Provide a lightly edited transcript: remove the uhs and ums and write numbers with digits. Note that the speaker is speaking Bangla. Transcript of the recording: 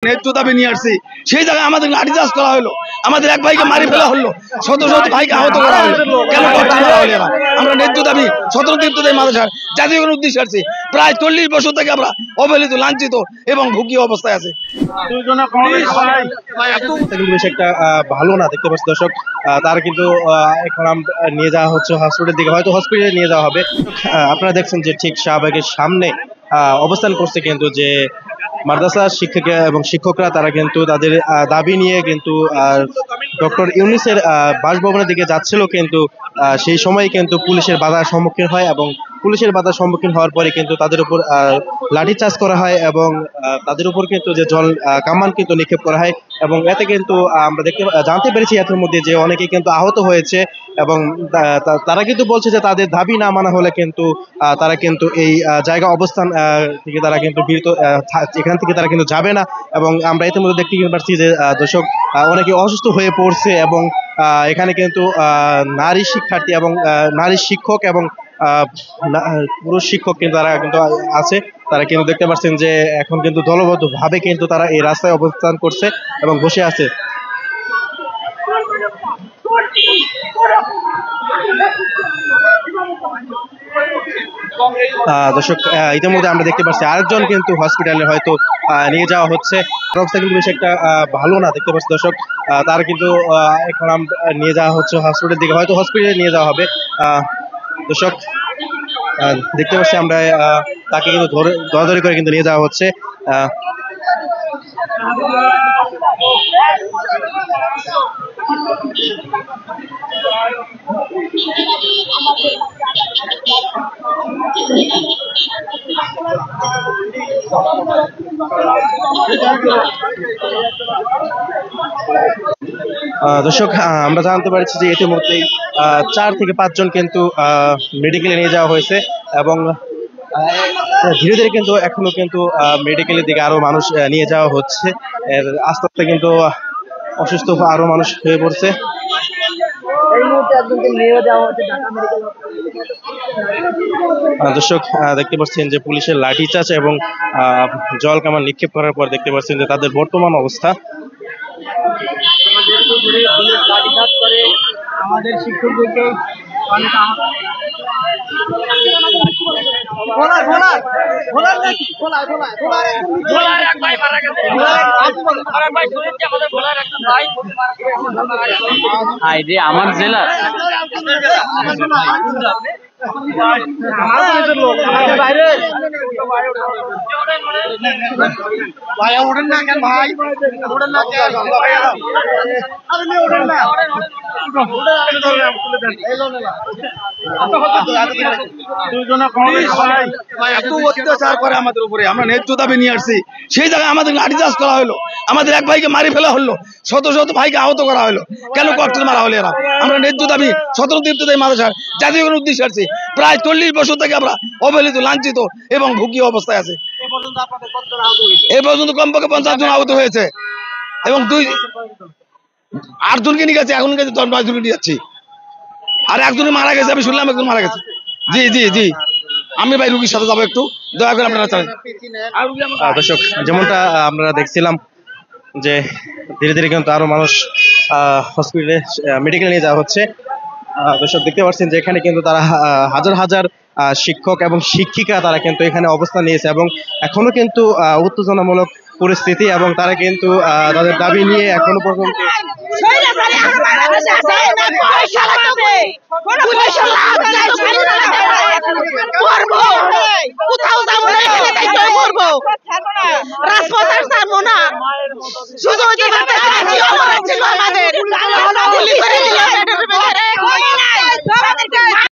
ন্যায্য দাবি নিয়ে আসছি, সেই জায়গায় আমাদের লাঠিচার্জ করা হলো, আমাদের এক ভাইকে মারি ফেলা হলো, শত শত ভাইকে আহত করা হলো। কেন মারা হলো এরা? আমরা ন্যায্য দাবি 17 দীপ্তদের মাদ্রাসার জাতীয় উদ্দেশ্যে আসছি। প্রায় 40 বছর থেকে আমরা অবহেলিত, লাঞ্ছিত এবং ভুগিয়ে অবস্থায় আছে। একটা ভালো না দেখতে পাচ্ছি দর্শক, তারা কিন্তু এখন নিয়ে যাওয়া হচ্ছে হসপিটালের দিকে, হয়তো হসপিটালে নিয়ে যাওয়া হবে। আপনারা দেখছেন যে ঠিক শাহবাগের সামনে অবস্থান করছে কিন্তু যে মাদ্রাসা শিক্ষক এবং শিক্ষকরা, তারা কিন্তু তাদের দাবি নিয়ে কিন্তু ডক্টর ইউনূসের বাসভবনের দিকে যাচ্ছিল, কিন্তু সেই সময় কিন্তু পুলিশের বাধার সম্মুখীন হয় এবং পুলিশের বাধার সম্মুখীন হওয়ার পরে কিন্তু তাদের উপর লাঠিচার্জ করা হয় এবং তাদের উপর কিন্তু যে জল কামান কিন্তু নিক্ষেপ করা হয় এবং এতে কিন্তু আমরা জানতে পেরেছি এর মধ্যে যে অনেকে কিন্তু আহত হয়েছে এবং তারা কিন্তু বলছে যে তাদের দাবি না মানা হলে কিন্তু তারা কিন্তু এই জায়গা অবস্থান থেকে তারা কিন্তু বিরত, এখান থেকে তারা কিন্তু যাবে না। এবং আমরা এর মধ্যে দেখতে পাচ্ছি যে দর্শক অনেকে অসুস্থ হয়ে পড়ছে এবং এখানে কিন্তু নারী শিক্ষার্থী এবং নারী শিক্ষক এবং পুরুষ শিক্ষক কিন্তু তারা কিন্তু আছে। তারা কিন্তু দেখতে পাচ্ছেন যে এখন কিন্তু দলবদ্ধ ভাবে কিন্তু তারা এই রাস্তায় অবস্থান করছে এবং বসে আছে। দর্শক ইতিমধ্যে আমরা দেখতে পাচ্ছি আরেকজন কিন্তু হসপিটালে হয়তো নিয়ে যাওয়া হচ্ছে। অবস্থা কিন্তু বেশ একটা ভালো না দেখতে পাচ্ছি দর্শক, তার কিন্তু এখন নিয়ে যাওয়া হচ্ছে হসপিটালের দিকে, হয়তো হসপিটালে নিয়ে যাওয়া হবে। দর্শক দেখতে পাচ্ছি আমরা তাকে কিন্তু দরাদরি করে কিন্তু নিয়ে যাওয়া হচ্ছে। দর্শক আমরা জানতে পারছি যে ইতিমধ্যেই 4 থেকে 5 জন কিন্তু মেডিকেলে নিয়ে যাওয়া হয়েছে এবং ধীরে ধীরে কিন্তু এখনো কিন্তু মেডিকেলের দিকে আরো মানুষ নিয়ে যাওয়া হচ্ছে। আস্তে আস্তে কিন্তু অসুস্থ আরো মানুষ হয়ে পড়ছে। দর্শক দেখতে পাচ্ছেন যে পুলিশের লাঠিচার্জ এবং জল কামান নিক্ষেপ করার পর দেখতে পাচ্ছেন যে তাদের বর্তমান অবস্থা। আমাদের শিক্ষকদেরকে আমার জেলা ভাই ওঠেন না কেন ভাই, ওঠেন না অত্যাচার করে আমাদের উপরে। আমরা ন্যায্য দাবি নিয়ে আসছি, সেই জায়গায় আমাদের লাঠিচার্জ করা হলো, আমাদের এক ভাইকে মারি ফেলা হলো, শত শত ভাইকে আহত করা হলো। কেন ককটেল মারা হলো এরা? আমরা ন্যায্য দাবি 17 দীপ্তদের মাদ্রাসার জাতীয় উদ্দেশ্যে আসছি। প্রায় 40 বছর থেকে আমরা অবহেলিত, লাঞ্ছিত এবং ভুগিয়ে অবস্থায় আছে। এই পর্যন্ত কমপক্ষে 50 জন আহত হয়েছে এবং 8 জনকে নিয়ে গেছে, এখন গেছে 10-12 জনকে নিয়ে যাচ্ছি। আর একজনে মারা গেছে, আমি শুনলাম একজন মারা গেছে। জি জি জি, আমি ভাই রুগীর সাথে যাবো, একটু দয়া করে আপনারা চান। দর্শক যেমনটা আমরা দেখছিলাম যে ধীরে ধীরে কিন্তু আরো মানুষ হসপিটালে মেডিকেলে নিয়ে যাওয়া হচ্ছে। দর্শক দেখতে পাচ্ছেন যে এখানে কিন্তু তারা হাজার হাজার শিক্ষক এবং শিক্ষিকা তারা কিন্তু এখানে অবস্থান নিয়েছে এবং এখনো কিন্তু উত্তেজনামূলক পরিস্থিতি এবং তারা কিন্তু তাদের দাবি নিয়ে এখনো পর্যন্ত